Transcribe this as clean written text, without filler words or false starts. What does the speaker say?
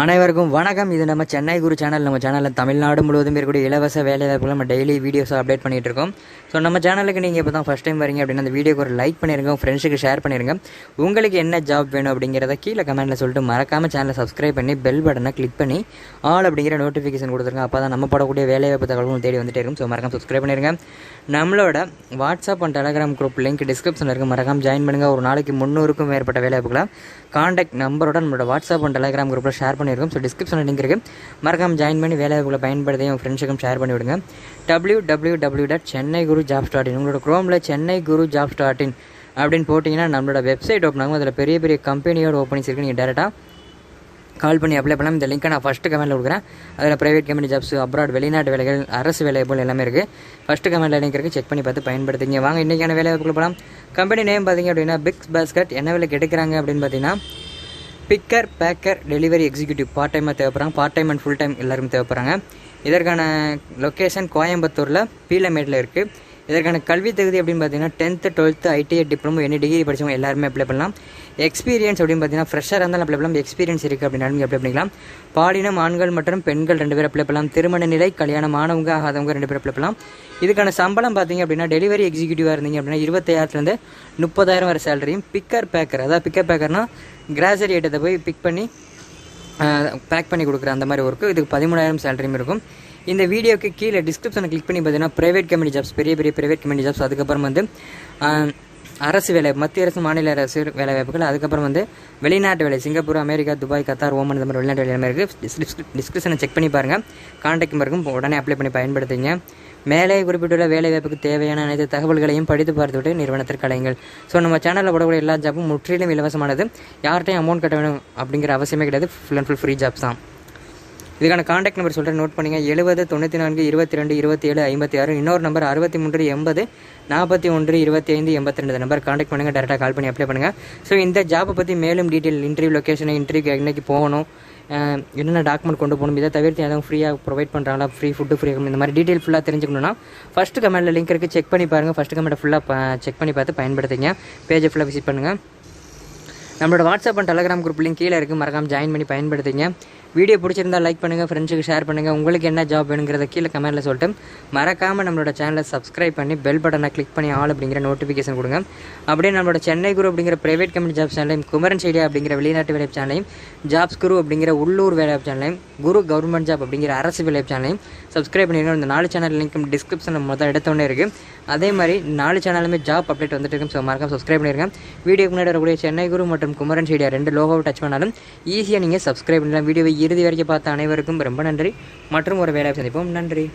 அனைவருக்கும் வணக்கம். இது நம்ம சென்னை குரு சேனல். நம்ம சேனலில் தமிழ்நாடு முழுவதும் இருக்கக்கூடிய இலவச வேலைவாய்ப்புகள் நம்ம டெய்லி வீடியோஸை அப்டேட் பண்ணிகிட்டு இருக்கோம். ஸோ நம்ம சேனலுக்கு நீங்கள் இப்போ தான் ஃபஸ்ட் டைம் வரீங்க அப்படின்னா அந்த வீடியோக்கு ஒரு லைக் பண்ணிடுங்க, ஃப்ரெண்ட்ஸுக்கு ஷேர் பண்ணிடுங்க. உங்களுக்கு என்ன ஜாப் வேணும் அப்படிங்கிறத கீழே கமெண்ட்டில் சொல்லிட்டு மறக்காமல் சேனலை சப்ஸ்கிரைப் பண்ணி பெல் பட்டனை கிளிக் பண்ணி ஆல் அப்படிங்கிற நோட்டிஃபிகேஷன் கொடுத்துருங்க. அப்போ தான் நம்ம போடக்கூடிய வேலைவாய்ப்பு தகவல்கள் தேடி வந்துட்டே இருக்கும். ஸோ மறக்காமல் சப்ஸ்கிரைப் பண்ணிடுங்க. நம்மளோட WhatsApp and Telegram group link டிஸ்கிரிப்ஷனில் இருக்குது, மறக்காமல் ஜாயின் பண்ணுங்கள். ஒரு நாளைக்கு 300க்கும் மேற்பட்ட வேலைவாய்ப்புகளை காண்டாக்ட் நம்பரோட நம்மளோட வாட்ஸ்அப் அண்ட் டெலகிராம் குரூப்பில் ஷேர் பண்ணியிருக்கோம். ஸோ டிஸ்கிரிப்ஷனில் லிங்க் இருக்குது, மறக்காமல் ஜாயின் பண்ணி வேலைவாய்ப்புகளை பயன்படுத்தி உங்கள் ஃப்ரெண்ட்ஸுக்கும் ஷேர் பண்ணி விடுங்க. www.chennai.guru.jobs.in உங்களோட குரோமில் chennai.guru.jobs.in அப்படின்னு போட்டிங்கன்னா நம்மளோட வெப்சைட் ஓப்பன் ஆகும். அதில் பெரிய பெரிய கம்பெனியோட ஓப்பனிங்ஸ் இருக்குது. நீங்கள் டேரெக்டாக கால் பண்ணி அப்ளை பண்ணலாம். இந்த லிங்க்கை நான் ஃபஸ்ட்டு கமெண்ட்டில் கொடுக்குறேன். அதில் ப்ரைவேட் கம்பெனி ஜாப்ஸ், அப்ராட் வெளிநாட்டு வேலைகள், அரசு வேலைவாய்ப்புகள் எல்லாமே இருக்குது. ஃபஸ்ட்டு கமெண்ட்டில் லிங்க் இருக்குது, செக் பண்ணி பார்த்து பயன்படுத்திங்க. வாங்க இன்றைக்கான வேலைவாய்ப்புகள் போகலாம். கம்பெனி நேம் பார்த்தீங்க அப்படின்னா பிக்பாஸ்கெட். என்ன வேலைக்கு எடுக்கிறாங்க அப்படின்னு பார்த்தீங்கன்னா picker, packer, delivery executive part டைமாக தேவைப்படுறாங்க. Part time and full time எல்லாருக்கும் தேவைப்படுறாங்க. இதற்கான லொக்கேஷன் கோயம்புத்தூரில் பீலமேட்டில் இருக்குது. இதற்கான கல்வி தகுதி அப்படின்னு பார்த்தீங்கன்னா 10th 12th ITI diploma any degree படித்தவங்க எல்லாருமே அப்ளை பண்ணலாம். எக்ஸ்பீரியன்ஸ் அப்படின்னு பார்த்தீங்கன்னா ஃப்ரெஷ்ஷாக இருந்தாலும் அப்ளை பண்ணலாம். எக்ஸ்பீரியன்ஸ் இருக்குது அப்படின்னாலும் நீங்கள் அப்ளை பண்ணிக்கலாம். பாலினம் ஆண்கள் மற்றும் பெண்கள் 2 பேர் அப்ளை பண்ணலாம். திருமண நிலை, கல்யாணம் ஆனவங்க ஆகாதவங்க 2 பேர் அப்ளை பண்ணலாம். இதுக்கான சம்பளம் பார்த்தீங்க அப்படின்னா டெலிவரி எக்ஸிக்யூட்டிவாக இருந்தீங்க அப்படின்னா 25,000 30,000 வரை சேலரியும். பிக்கர் பேக்கர், அதாவது பிக்கர் பேக்கர்னால் கிராசரி ஐட்டத்தை போய் பிக் பண்ணி பேக் பண்ணி கொடுக்குற அந்த மாதிரி ஒர்க்கு. இதுக்கு 13,000 சேலரியும் இருக்கும். இந்த வீடியோக்கு கீழே டிஸ்கிரிப்ஷனை கிளிக் பண்ணி பார்த்தீங்கன்னா ப்ரைவேட் கம்பெனி ஜாப்ஸ், பெரிய பெரிய ப்ரைவேட் கம்பெனி ஜாப்ஸ், அதுக்கப்புறம் அரசு வேலை, மத்திய அரசு மாநில அரசு வேலை வாய்ப்புகள், அதுக்கப்புறம் வெளிநாட்டு வேலை, Singapore, America, Dubai, Qatar, Oman, இந்த மாதிரி வெளிநாட்டு வேலை எல்லாமே இருக்குது. டிஸ்கிரிப்ஷனை செக் பண்ணி பாருங்கள். கான்டாக்ட் நம்பருக்கும் உடனே அப்ளை பண்ணி பயன்படுத்திங்க. மேலே குறிப்பிட்டுள்ள வேலைவாய்ப்புக்கு தேவையான அனைத்து தகவல்களையும் படித்து பார்த்துவிட்டு நிறுவனத்திற்கு அழையுங்கள். ஸோ நம்ம சேனலில் போடக்கூடிய எல்லா ஜாப்பும் முற்றிலும் இலவசமானது. யார்கிட்டையும் அமௌண்ட் கட்ட வேணும் அப்படிங்கிற அவசியமே கிடையாது. Full and full free jobs தான். இதுக்கான காண்டாக்ட் நம்பர் சொல்கிறேன், நோட் பண்ணிங்க. 70 94 22 27 56. இன்னொரு நம்பர் 63 80 41 25 82. இந்த நம்பர் காண்டாக்ட் பண்ணுங்கள். டேரெக்டாக கால் பண்ணி அப்ளை பண்ணுங்கள். ஸோ இந்த ஜாப்பை பற்றி மேலும் டீட்டெயில், இன்டர்வியூ லொக்கேஷன், இன்டர்வியூ என்னைக்கு போகணும், என்னென்ன டாக்குமெண்ட் கொண்டு போகணும், இதை தவிர்த்து எதுவும் ஃப்ரீயாக ப்ரொவைட் பண்ணுறாங்களா, ஃப்ரீ ஃபுட்டு, ஃப்ரீ இந்த மாதிரி டீட்டெயில் ஃபுல்லாக தெரிஞ்சுக்கணும்னா ஃபஸ்ட்டு கமெண்ட்டில் லிங்க் இருக்குது, செக் பண்ணி பாருங்கள். ஃபஸ்ட்டு கமெண்ட்டை ஃபுல்லாக செக் பண்ணி பார்த்து பயன்படுத்திங்க. பேஜை ஃபுல்லாக விசிட் பண்ணுங்கள். நம்மளோட WhatsApp and Telegram group link கீழே இருக்குது, மறக்காமல் ஜாயின் பண்ணி பயன்படுத்திங்க. வீடியோ பிடிச்சிருந்தா லைக் பண்ணுங்கள், ஃப்ரெண்ட்ஸுக்கு ஷேர் பண்ணுங்கள். உங்களுக்கு என்ன ஜாப் வேணுங்கிறத கீழே கமெண்ட்டில் சொல்லிட்டு மறக்காமல் நம்மளோட சேனலை சப்ஸ்கிரைப் பண்ணி பெல் பட்டனை கிளிக் பண்ணி ஆல் அப்படிங்கிற நோட்டிஃபிகேஷன் கொடுங்க. அப்படியே நம்மளோட சென்னை குரு அப்படிங்கிற ப்ரைவேட் கம்பெனி ஜாப் சேனலையும், குமரன் ஐடியா அப்படிங்கிற வெளிநாட்டு வேலைவாய்ப்பு சேனலையும், ஜாப்ஸ் குரு அப்படிங்கிற உள்ளூர் வேலைவாய்ப்பு சேனலையும், குரு கவர்மெண்ட் ஜாப் அப்படிங்கிற அரசு வேலைவாய்ப்பு சேனலையும் சப்ஸ்கிரைப் பண்ணிடுங்க. இந்த 4 சேனல் லிங்க் டிஸ்கிரிப்ஷனில் முதல் எடுத்தோன்னே இருக்குது. அதே மாதிரி 4 சேனலுமே ஜாப் அப்டேட் வந்துட்டு இருக்கும். ஸோ மறக்காம சப்ஸ்கிரைப் பண்ணிடுங்க. வீடியோக்கு முன்னாடி வரக்கூடிய சென்னை குரு மற்றும் குமரன் ஐடியா 2 லோகோவை டச் பண்ணாலும் ஈஸியாக நீங்கள் சப்ஸ்கிரைப் பண்ணலாம். வீடியோவை இறுதி வரைக்கும் பார்த்த அனைவருக்கும் ரொம்ப நன்றி. மற்றும் ஒரு வேலையை சந்திப்போம். நன்றி.